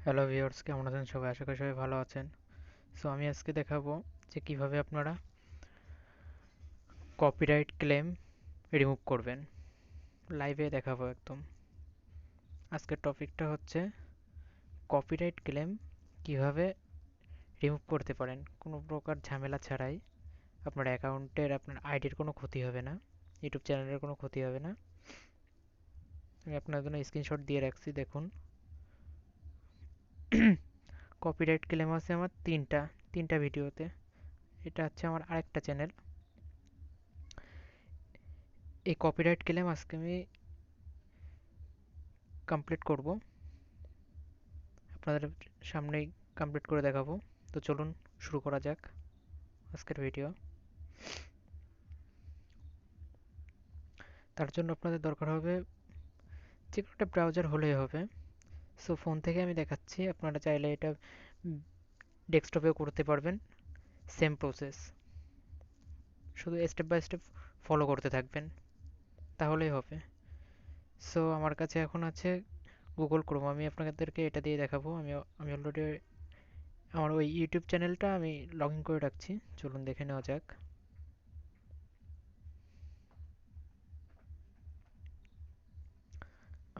Hello viewers, কেমন আছেন সবাই? আশা করি সবাই ভালো আছেন। সো আমি আজকে দেখাবো যে কিভাবে আপনারা কপিরাইট ক্লেম রিমুভ করবেন। লাইভে দেখাবো একদম। আজকের টপিকটা হচ্ছে কপিরাইট ক্লেম কিভাবে রিমুভ করতে পারেন কোনো প্রকার ঝামেলা ছাড়াই। আপনার অ্যাকাউন্টের আপনার আইডির কোনো ক্ষতি হবে না, ইউটিউব চ্যানেলের কোনো ক্ষতি হবে না। আমি আপনার জন্য স্ক্রিনশট দিয়ে রাখছি, দেখুন। কপিরাইট ক্লেম আছে আমার তিনটা ভিডিওতে। এটা হচ্ছে আমার আরেকটা চ্যানেল। এই কপিরাইট ক্লেম আজকে আমি কমপ্লিট করব, আপনাদের সামনেই কমপ্লিট করে দেখাবো। তো চলুন শুরু করা যাক আজকের ভিডিও। তার জন্য আপনাদের দরকার হবে যে কোনো একটা ব্রাউজার হলেই হবে। সো ফোন থেকে আমি দেখাচ্ছি, আপনারা চাইলে এটা ডেস্কটপেও করতে পারবেন। সেম প্রসেস, শুধু স্টেপ বাই স্টেপ ফলো করতে থাকবেন, তাহলেই হবে। সো আমার কাছে এখন আছে গুগল ক্রোম। আমি আপনাদেরকে এটা দিয়ে দেখাবো। আমি অলরেডি আমার ওই ইউটিউব চ্যানেলটা আমি লগ ইন করে রাখছি। চলুন দেখে নেওয়া যাক।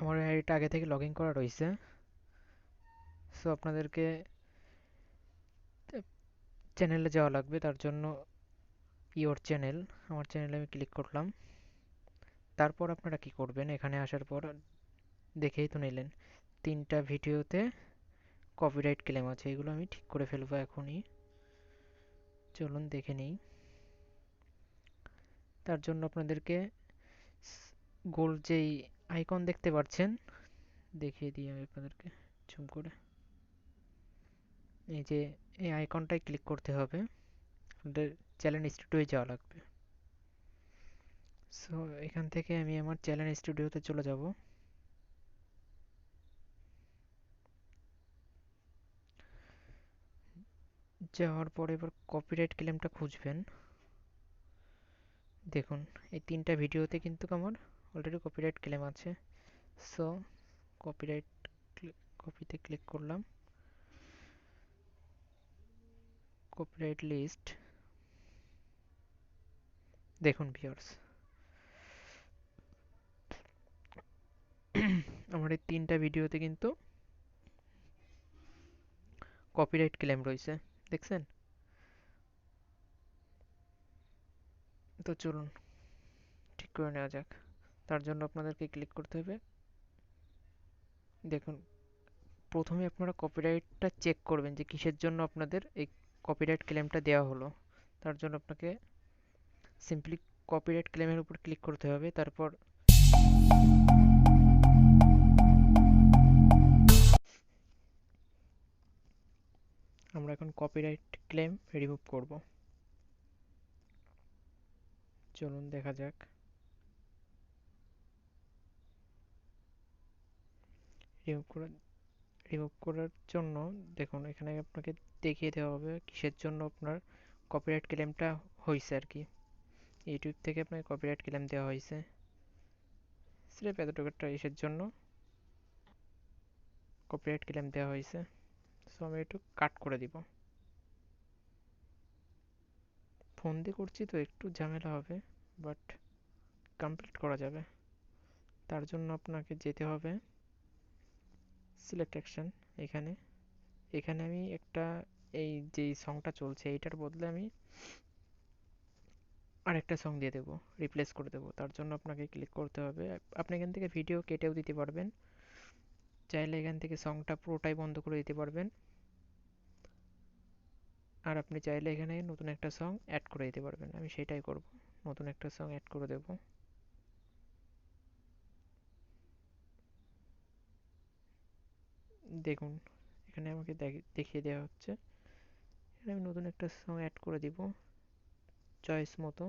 আমার এটা আগে থেকে লগ ইন করা রয়েছে। সো আপনাদেরকে চ্যানেলে যাওয়া লাগবে। তার জন্য ইওর চ্যানেল, আমার চ্যানেলে আমি ক্লিক করলাম। তারপর আপনারা কি করবেন, এখানে আসার পর দেখেই তো নিলেন তিনটা ভিডিওতে কপিরাইট ক্লেম আছে। এগুলো আমি ঠিক করে ফেলবো এখনই। চলুন দেখে নিই। তার জন্য আপনাদেরকে গোল যেই আইকন দেখতে পাচ্ছেন, দেখিয়ে দিই আমি আপনাদেরকে জুম করে। এই যে এই আইকনটায় ক্লিক করতে হবে, আপনাদের চ্যানেল স্টুডিওয়ে যাওয়া লাগবে। সো এখান থেকে আমি আমার চ্যানেল স্টুডিওতে চলে যাব। যাওয়ার পরে এবার কপিরাইট ক্লেমটা খুঁজবেন। দেখুন এই তিনটা ভিডিওতে কিন্তু আমার অলরেডি কপিরাইট ক্লেম আছে। সো কপিরাইট কপিতে ক্লিক করলাম, কপিরাইট লিস্ট। দেখুন ভিউয়ার্স, আমার এই তিনটা ভিডিওতে কিন্তু কপিরাইট ক্লেম রয়েছে, দেখছেন? তো চলুন ঠিক করে নেওয়া যাক। তার জন্য আপনাদেরকে ক্লিক করতে হবে। দেখুন, প্রথমে আপনারা কপিরাইটটা চেক করবেন যে কিসের জন্য আপনাদের এই কপিরাইট ক্লেমটা দেওয়া হলো। তার জন্য আপনাকে সিম্পলি কপিরাইট ক্লেমের উপর ক্লিক করতে হবে। তারপর আমরা এখন কপিরাইট ক্লেম রিমুভ করব। চলুন দেখা যাক। রিমুভ করার রিমুভ করার জন্য দেখুন এখানে আপনাকে দেখিয়ে দেওয়া হবে কিসের জন্য আপনার কপিরাইট ক্লেমটা হয়েছে আর কি। ইউটিউব থেকে আপনাকে কপিরাইট ক্লেম দেওয়া হয়েছে। স্রেফ এতটুকুটা ইসের জন্য কপিরাইট ক্লেম দেওয়া হয়েছে। সো আমি একটু কাট করে দিব। ফোন দিয়ে করছি তো একটু ঝামেলা হবে, বাট কমপ্লিট করা যাবে। তার জন্য আপনাকে যেতে হবে সিলেক্ট অ্যাকশন। এখানে এখানে আমি একটা, এই যে সংটা চলছে এইটার বদলে আমি আরেকটা সং দিয়ে দেবো, রিপ্লেস করে দেবো। তার জন্য আপনাকে ক্লিক করতে হবে। আপনি এখান থেকে ভিডিও কেটেও দিতে পারবেন, চাইলে এখান থেকে সংটা পুরোটাই বন্ধ করে দিতে পারবেন। আর আপনি চাইলে এখানে নতুন একটা সং অ্যাড করে দিতে পারবেন। আমি সেটাই করব, নতুন একটা সং অ্যাড করে দেব। দেখুন এখানে আমাকে দেখিয়ে দেওয়া হচ্ছে। এখানে আমি নতুন একটা সং অ্যাড করে দিব চয়েস মতো।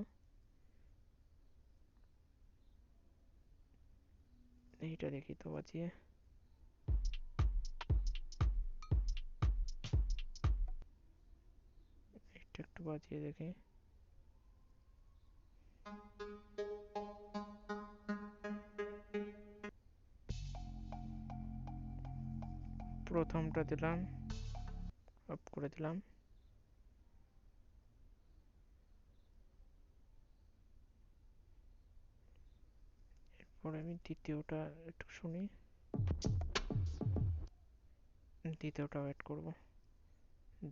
এইটা দেখি তো বাজিয়ে, এটা একটু বাজিয়ে দেখি। প্রথমটা দিলাম, অফ করে দিলাম। পরে আমি দ্বিতীয়টা একটু শুনি, দ্বিতীয়টাও অ্যাড করব,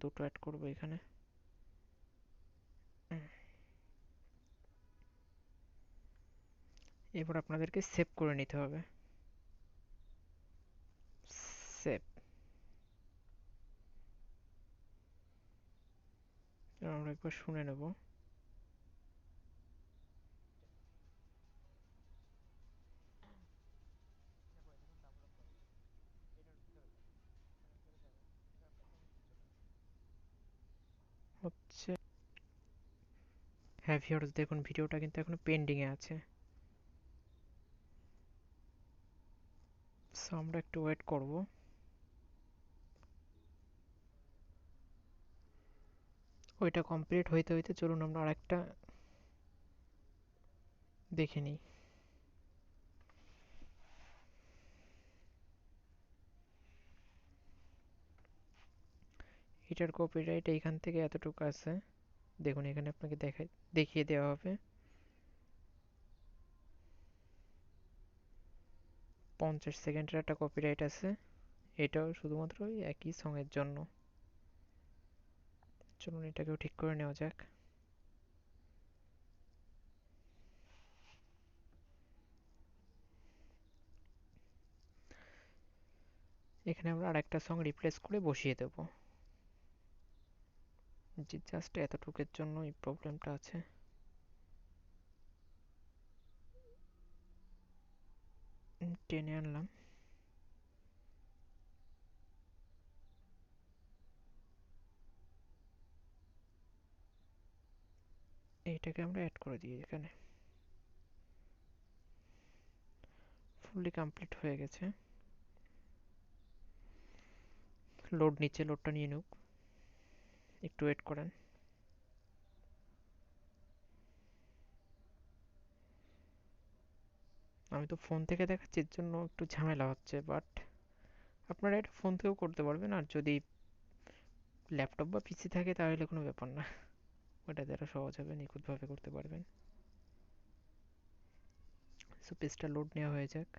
দুটো অ্যাড করব এখানে। এবার আপনাদেরকে সেভ করে নিতে হবে। সেভ। আমরা একবার শুনে নেব। হচ্ছে হ্যাঁ ভিউয়ার্স, দেখুন ভিডিওটা কিন্তু এখনো পেন্ডিং এ আছে। সো আমরা একটু ওয়েট করব। ওইটা কমপ্লিট হইতে হইতে চলুন আমরা আরেকটা দেখে নিই। এটার কপিরাইট এইখান থেকে এতটুকু আছে, দেখুন এখানে আপনাকে দেখিয়ে দেওয়া হবে। 50 সেকেন্ডের একটা কপিরাইট আছে, এটাও শুধুমাত্র ওই একই সঙের জন্য। চলুন এটাকেও ঠিক করে নেওয়া যাক। এখানে আমরা আরেকটা সং রিপ্লেস করে বসিয়ে দেব, যে জাস্ট এতটুকুর জন্য এই প্রবলেমটা আছে। টেনে আনলাম, এইটাকে আমরা অ্যাড করে দিই এখানে। ফুললি কমপ্লিট হয়ে গেছে। লোড নিচ্ছে, লোডটা নিয়ে নিক, একটু ওয়েট করেন। আমি তো ফোন থেকে দেখাচ্ছি, এর জন্য একটু ঝামেলা হচ্ছে, বাট আপনারা এটা ফোন থেকেও করতে পারবেন, আর যদি ল্যাপটপ বা পিসি থাকে তাহলে কোনো ব্যাপার না, ওটা দ্বারা সহজ হবে, নিখুঁতভাবে করতে পারবেন। সো পেজটা লোড নেওয়া হয়ে যাক।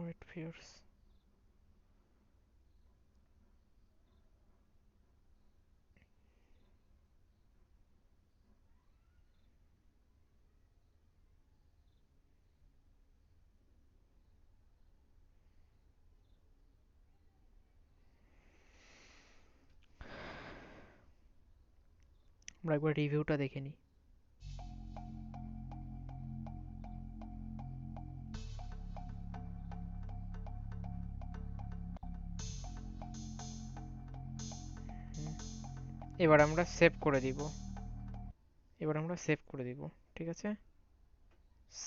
ওয়েট ফিয়ার্স। আমরা একবার রিভিউটা দেখে নিই। এবার আমরা সেভ করে দিব, এবার আমরা সেভ করে দিব, ঠিক আছে।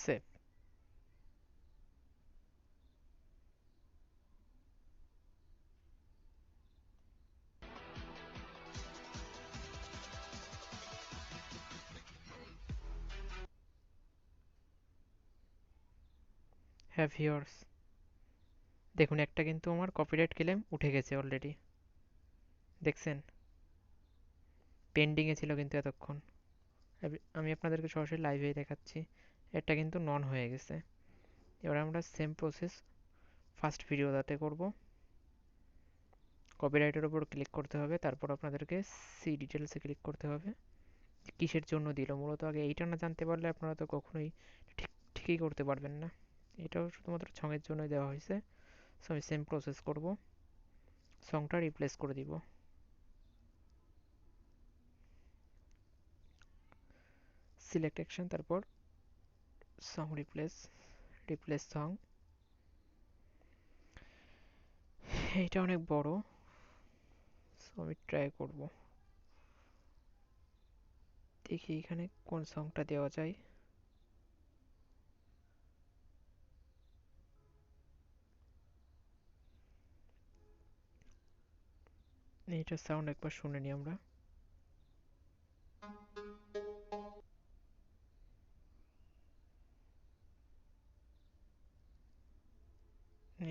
সেভ। হ্যাঁ ভিউয়ার্স, দেখুন একটা কিন্তু আমার কপিরাইট ক্লেম উঠে গেছে অলরেডি, দেখছেন? পেন্ডিংয়ে ছিল কিন্তু এতক্ষণ। আমি আপনাদেরকে সরাসরি লাইভেই দেখাচ্ছি, এটা কিন্তু নন হয়ে গেছে। এবার আমরা সেম প্রসেস ফার্স্ট ভিডিওটাতে করব। কপিরাইটের উপর ক্লিক করতে হবে, তারপর আপনাদেরকে সি ডিটেলসে ক্লিক করতে হবে কিসের জন্য দিল। মূলত আগে এইটা না জানতে পারলে আপনারা তো কখনোই ঠিকই করতে পারবেন না। এটাও শুধুমাত্র সঙের জন্যই দেওয়া হয়েছে। সো আমি সেম প্রসেস করব, সংটা রিপ্লেস করে দিব। সিলেক্ট অ্যাকশন, তারপর সং রিপ্লেস সং। এইটা অনেক বড়, সো আমি ট্রাই করব, দেখি এখানে কোন সংটা দেওয়া যায়। এইটার সাউন্ড একবার শুনে নিই আমরা।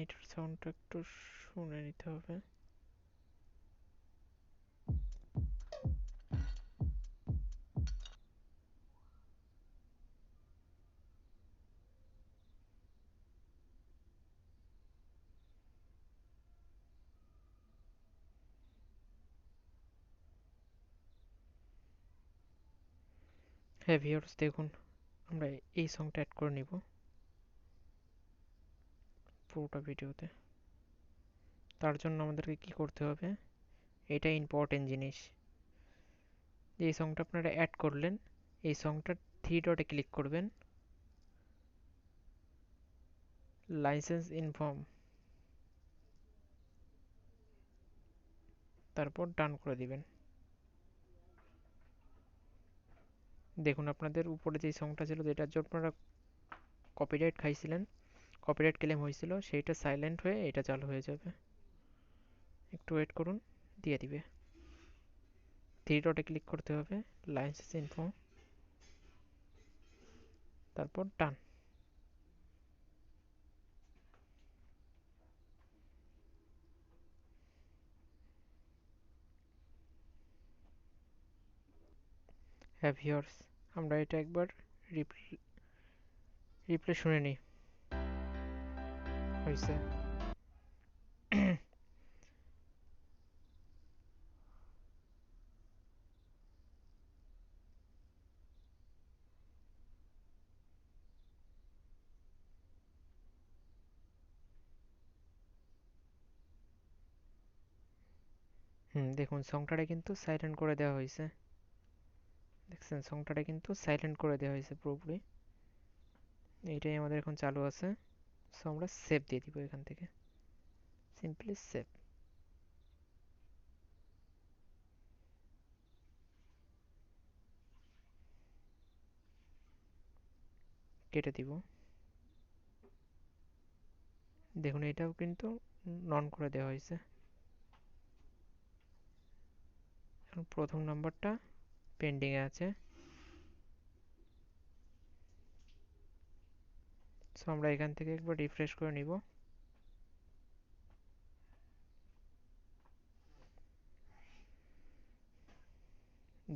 এইটার সাউন্ডটা একটু শুনে নিতে হবে। হ্যাঁ ভিউয়ার্স, দেখুন আমরা এই সংটা অ্যাড করে নিব পুরোটা ভিডিওতে। তার জন্য আমাদেরকে কি করতে হবে, এটা ইম্পর্টেন্ট জিনিস। এই সংটা আপনারা অ্যাড করলেন, এই সংটা থ্রি ডটে ক্লিক করবেন, লাইসেন্স ইনফর্ম, তারপর ডান করে দিবেন। দেখুন আপনাদের উপরে যে সংটা ছিল যেটার জন্য আপনারা কপিরাইট খাইছিলেন, কপিরাইট ক্লেম হয়েছিল, সেইটা সাইলেন্ট হয়ে এটা চালু হয়ে যাবে। একটু ওয়েট করুন, দিয়ে দিবে। থ্রি ডটে ক্লিক করতে হবে, লাইসেন্স ইনফর্ম, তারপর ডান। হ্যাঁ ভিউয়ার্স, আমরা এটা একবার রিপ্লে শুনে নিই। হয়েছে। দেখুন সংটারে কিন্তু সাইলেন্ট করে দেওয়া হয়েছে। দেখছেন সংটারে কিন্তু সাইলেন্ট করে দেওয়া হয়েছে পুরোপুরি। এইটাই আমাদের এখন চালু আছে। সো আমরা সেভ দিয়ে দিব এখান থেকে, সিম্পলি সেভ। কেটে দিব। দেখুন এটাও কিন্তু নন করে দেওয়া হয়েছে। এখন প্রথম নাম্বারটা পেন্ডিংয়ে আছে। সো আমরা এখান থেকে একবার রিফ্রেশ করে নিব।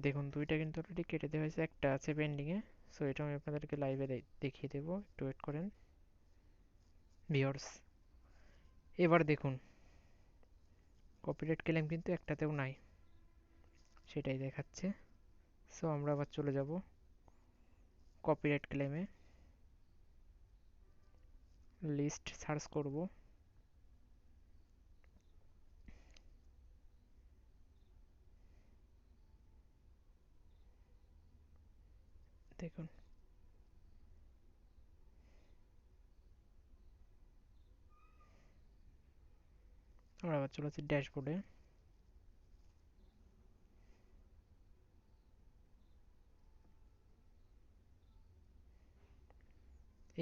দেখুন দুইটা কিন্তু অলরেডি কেটে দেওয়া হয়েছে, একটা আছে পেন্ডিংয়ে। সো এটা আমি আপনাদেরকে লাইভে দেখিয়ে দেবো, একটু ওয়েট করেন ভিউয়ার্স। এবার দেখুন কপিরাইট ক্লেম কিন্তু একটাতেও নাই, সেটাই দেখাচ্ছে। সো আমরা আবার চলে যাব কপিরাইট ক্লেমে, লিস্ট সার্চ করব। দেখুন আমরা আবার চলে যাচ্ছি ড্যাশবোর্ডে।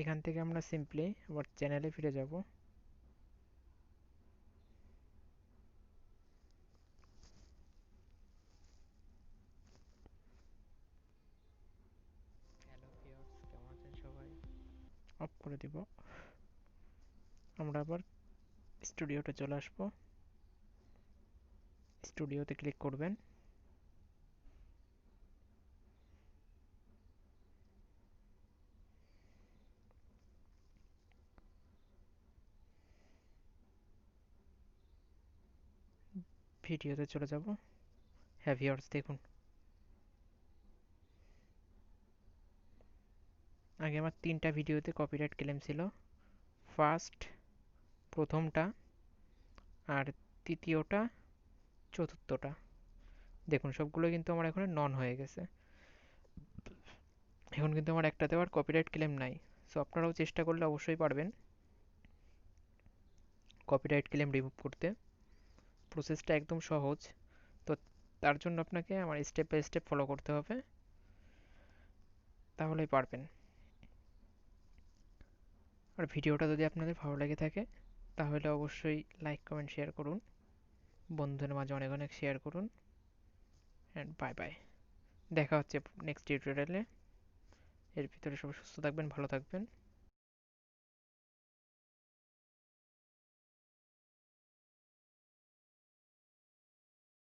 এখান থেকে আমরা সিম্পলি আবার চ্যানেলে ফিরে যাব। হ্যালো ভিউয়ার্স, কেমন আছেন সবাই? অফ করে দিব। আমরা আবার স্টুডিওতে চলে আসব। স্টুডিওতে ক্লিক করবেন। ভিডিওতে চলে যাব। হ্যাঁ ভিউয়ার্স দেখুন, আগে আমার 3টা ভিডিওতে কপিরাইট ক্লেম ছিল। প্রথমটা, আর তৃতীয়টা, চতুর্থটা। দেখুন সবগুলো কিন্তু আমার এখন নন হয়ে গেছে। এখন কিন্তু আমার একটাতেও আর কপিরাইট ক্লেম নাই। সো আপনারাও চেষ্টা করলে অবশ্যই পারবেন কপিরাইট ক্লেম রিমুভ করতে। প্রসেসটা একদম সহজ। তো তার জন্য আপনাকে আমার স্টেপ বাই স্টেপ ফলো করতে হবে, তাহলেই পারবেন। আর ভিডিওটা যদি আপনাদের ভালো লেগে থাকে তাহলে অবশ্যই লাইক কমেন্ট শেয়ার করুন, বন্ধুদের মাঝে অনেক অনেক শেয়ার করুন। And bye bye. দেখা হচ্ছে নেক্সট টিউটোরিয়ালে। এর ভিতরে সবাই সুস্থ থাকবেন, ভালো থাকবেন।